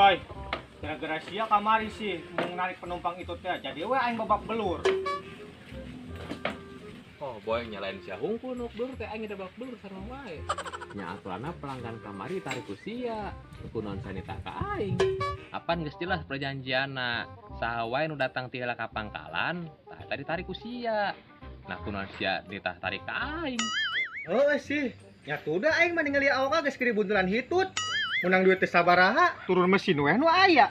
Bro, gara-gara sia kamari sih mau narik penumpang itu teh. Jadi we aing babak belur. Oh boy nyalain sia hungkul nuk dur teh aing babak belur sareng wae. Nya aturanna pelanggan kamari tarik usia. Kunaon sanita ka aing. Apan geus jelas perjanjianna. Saha wae nu datang ti heula ka pangkalan, tah tadi tarik usia. Nah kunaon sia ditah tarik ka aing. Oh sih, nyatu udah aing mah ningali awak geus kiri buntelan hitut. Menang duit teh sabaraha, turun mesin we nu aya.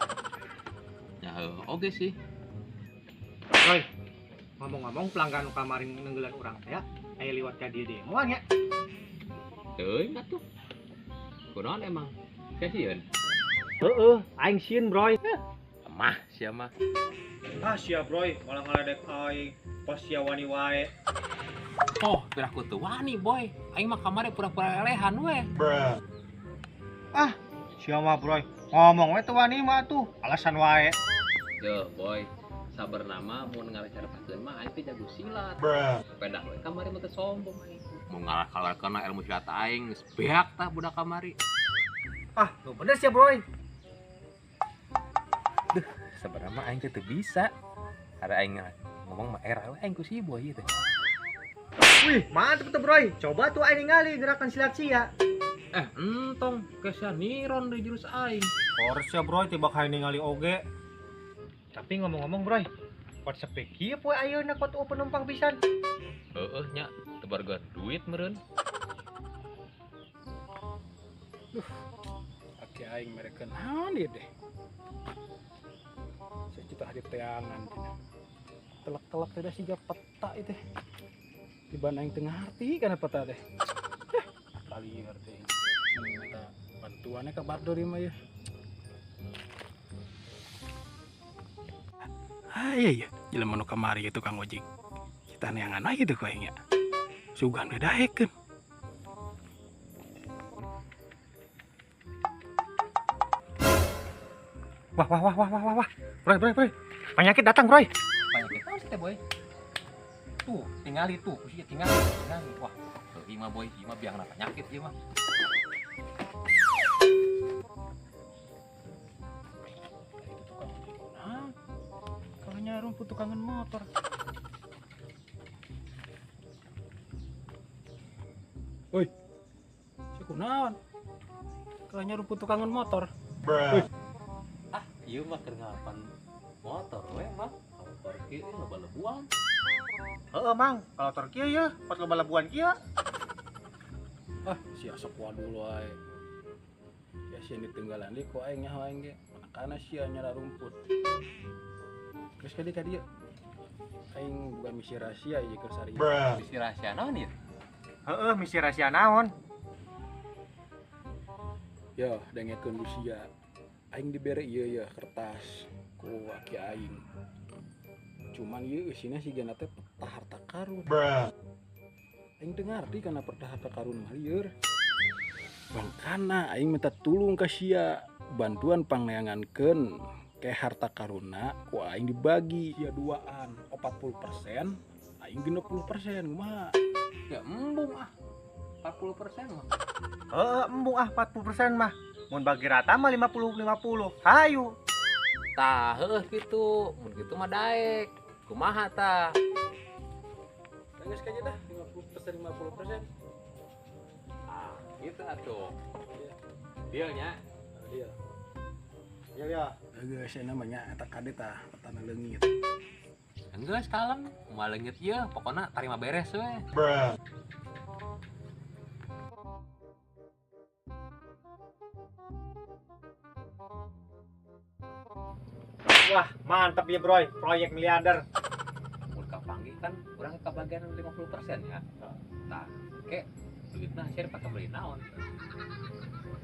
Ya oge sih. Bro, ngomong-ngomong pelanggan nu kamari nenggelan urang teh aya liwat ka dieu demoan nya. Teuing atuh. Kunaon emang? Sieun. Heeh, aing sieun, Bro. Mah sia mah. Ah, sia, Bro, malah ngaledek aing. Pas sia wani wae. Oh, pirah ku teu wani boy. Aing mah kamari pura-pura lelehan we. Ah, sia mah, Bro. Ngomong we teu wani mah tuh, alasan wae. Yo boy, sabar nama mun ngaracaretakeun mah aing teh jago silat. Pedah we kamari mah teu sombong aing. Mun ngalah-kalahkeun ilmu silat aing geus beak tah budak kamari. Ah, lu bener sih, Bro. Duh, sabar nama aing teh teu bisa. Ada aing ngomong mah era we aing ku si boy ieu teh. Wih, mantep tuh, Bro. Coba tuh aing ningali gerakan silat sia. Entong kesya niron di jurus aing. Harusnya, Bro, tiba kayak ningali oge. Tapi ngomong-ngomong, Bro, pot sepe kieu poe ayeuna pot penumpang pisan. Heeh nya, teu barga duit meureun. Ake aing mereka naon ieu deh. Sejuta hadi teangan cenah. Telak-telak teh da siga peta ieu teh. Tiban aing teu ngarti kana peta teh. Kali ngerti. Minta bantuannya ke Bardo di mah ya. Ah iya iya, jelema nu kamari itu Kang Ojek. Kita neangan aja tuh kayaknya. Sugan ngedahekeun. Wah. Bro. Penyakit datang, Bro. Penyakit apa sih teh boy? Tuh, tingali tuh. Usia tinggal. Wah, tuh ieu mah boy, ieu mah biangna penyakit ieu mah. Kalahnya rumput tukangan motor. Woi, si kunaon? Kalahnya rumput tukangan motor. Ah, ieu mah keur ngalapan motor we mah. Motor kieu loba-lobuan. Heeh, Mang. Kalau tor kieu ya, pas loba labuan kieu. Ah, si asok waduh lo ae. Ya si ditinggalan di ku aing nyaho aing ge. Manakana sia nyara rumput. Geus ka dieu. Aing bukan misi rahasia ieu keur sari. Misi rahasia naon ieu? Heeh, misi rahasia naon? Ya, dengekeun Lucia. Aing dibere ieu ya kertas ku aki aing. Cuman ieu isina sigana teh peta harta karun. Aing teu ngarti kana peta harta karun mah lieur. Bangkana aing minta tulung ka sia bantuan pangneangankeun ke harta karuna ku aing dibagi sia duaan 40%, aing 60%. Kumaha? Ya embung ah. 40% mah. Heeh, embung 40% mah. Mun bagi rata mah 50-50. Hayu. Tah heuh kitu. Mun kitu mah daek. Kumaha tah? Geus ka dah 50%. Ah, gitu atuh. Deal nya. Iya. Ya. Geus namanya eta kade tah petana leungit. Enggeus kalem, moal leungit ieu, pokona tarima beres we. Wah, mantap ya, Bro. Proyek miliarder. Mun kapanggih kan urang kabagian 50% ya. Tah, oke. Duitna share pakai beli naon?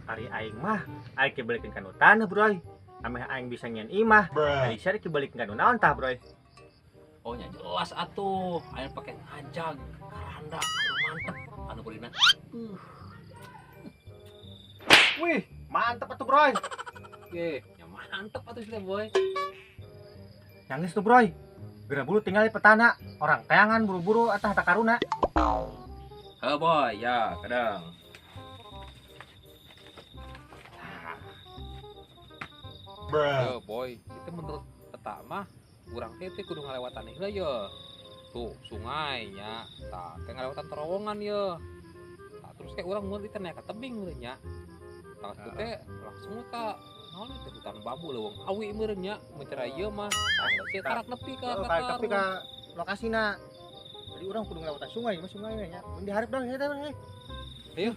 Hari aing mah aing kebalikeun ka nu taneuh, Bro. Ame aing bisa nyen imah. Ari share kebalikeun ka nu naon tah, Bro? Oh nya jelas atuh. Aing pake ngajag, karanda, anu mantep, anu beulina. Wih, mantap atuh, Bro. Oke, nya mantep atuh teh boy. Yang tuh, Bro. Geura bulu tinggal di petana. Orang teangan buru-buru atah harta karuna. Heuh boy, ya kadang. Yo boy, itu menurut peta mah urang teh kudu ngalewatan heula ya. Tuh, sungainya, tah kayak ngalewatan terowongan ya. Tah terus kayak urang mun teh naik ka tebing meureun nya. Tah itu teh langsung ka naon teh hutan bambu leuweung awi meureun nya, mencerai ieu mah. Tah geus karak nepi ka tapi ka lokasina. Jadi orang kudu ngelewatan sungai, mah sungai nya. Mun diharap dong eta mah. Ayo.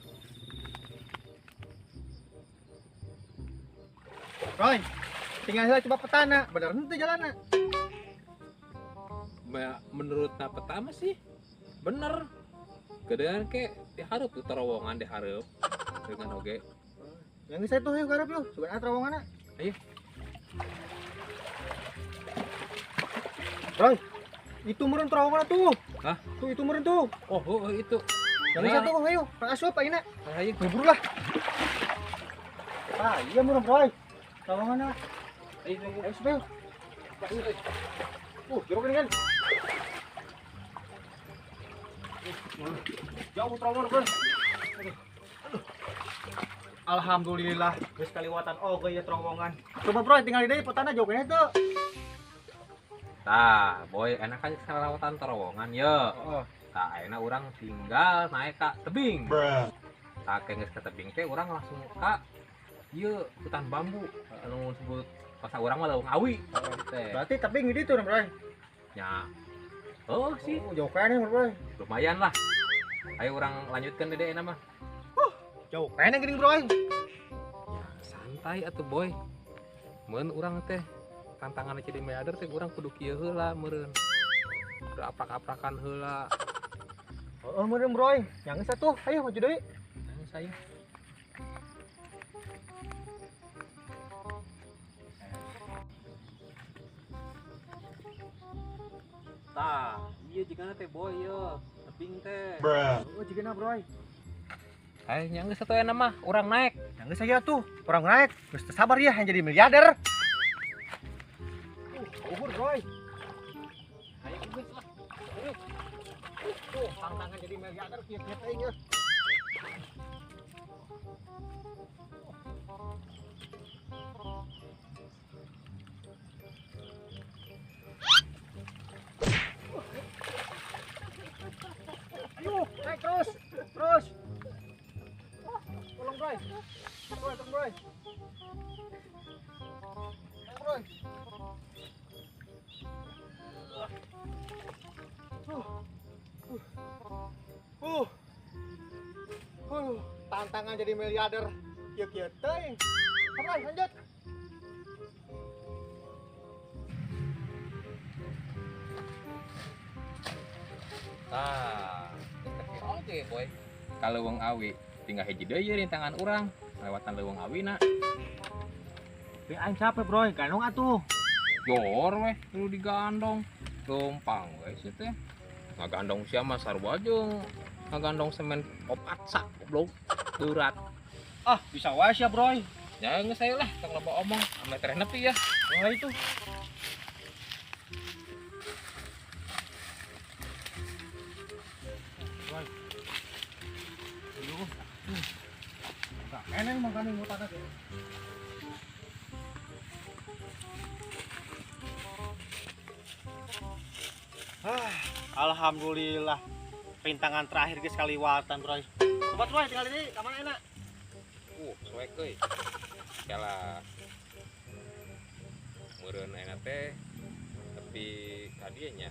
Roy, tinggal heula coba petana, bener henteu jalanna. Menurut pertama sih bener gedean ke diharap tuh terowongan diharap dengan oge Yang geus atuh hayu garap yuk, coba terowonganna. Ayo. Roy, itu meureun terowongan tuh. Hah? Tuh itu meureun tuh. oh itu Yang geus atuh hayu, Kang Asup ayeuna. ayo Buru lah. Ah, iya meureun Roy. Terowonganna. Ayo supaya. Jeruk ini kan. Jauh terowongan, Bro. Alhamdulillah, geus kaliwatan oge ya terowongan. Coba Bro, tinggal di deui petana jauh kene tuh. tah boy enak kan selawatan terowongan ya Heeh. tah ayeuna urang tinggal naik ka tebing tah ke geus ka tebing teh urang langsung ka ieu hutan bambu anu disebut pas urang mah leuweung awi teh Berarti tebing di ditu, Bro. nya oh sih Oh, jauh kene, Bro. lumayan lah ayo urang lanjutkan dede enak mah Jauh kene geuning, Bro. santai atuh boy mun urang teh tantangan jadi miliarder teh urang kudu kieu heula meureun kudu aprak-aprakan heula Oh, meureun, Bro. Yang geus atuh, ayo maju deui. nah saya tah iya jigana teh boy ya tebing teh Oh, jigana, Bro. ayo nya geus atuh enak mah urang naik Yang geus aya tuh, orang naik. Geus teu sabar ya yang jadi miliarder. Uhur, Bro. ayo geus lah Tuh, tantangan jadi miliarder kieu-kieu teuing ya. Ayo, naik terus. Terus. Tolong, Bro. Tolong, Bro. Bro. Tantangan jadi miliarder. Kieu-kieu teuing. Bro, lanjut. tah tapi oke boy kalau wong awi tinggal hiji deui rintangan urang lewatan leuweung awina Tapi aing capek, Bro. Gandong atuh. jor weh perlu digandong gampang weh sih teh ngagandong sia mah sarua jeung ngagandong semen opat sak goblok berat Ah, bisa wae sia, Bro. ya geus saya lah tong loba omong ame tereh nepi ya Nah, itu. Enak emang kami mau tanah tuh. Alhamdulillah. Rintangan terakhir guys kaliwatan, Bro. Coba Bro, tinggal ini ka mana enak? suek euy kala meureun ayeuna teh tapi kadieu nya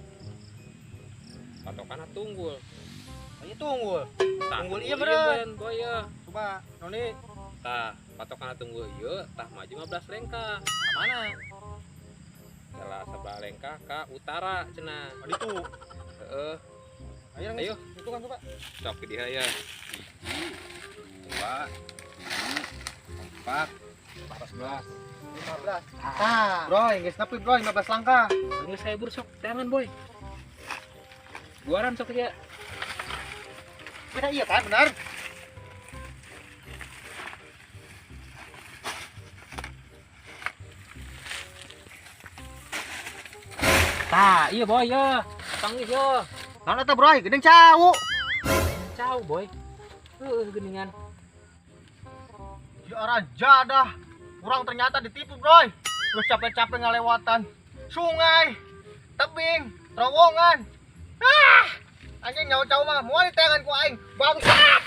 patokana tunggul Ayo tunggu. tah Tunggul ieu meureun. boy ya Coba noni tah patokana tunggul ieu tah maju 15 lengkah ka mana? salah sebelah lengkah ka utara cenah Oh, itu. heeh Ayo, Ayo. Itu kan coba. sok ke dia ya 2 4 14 15. Ah, Bro, geus nepi, Bro, 15 langkah. ini saya sok tangan boy buaran sok ya Beda iya kan, benar? tah iya boy ya panggil ya Naon eta, Bro? Gedeng cau. Ciao boy geningan Ya raja dah. Kurang ternyata ditipu, Bro. Terus capek-capek ngelewatan sungai, tebing, terowongan. Anjing nyawa-nyawa mah moal di tangan ku aing. Bangsat.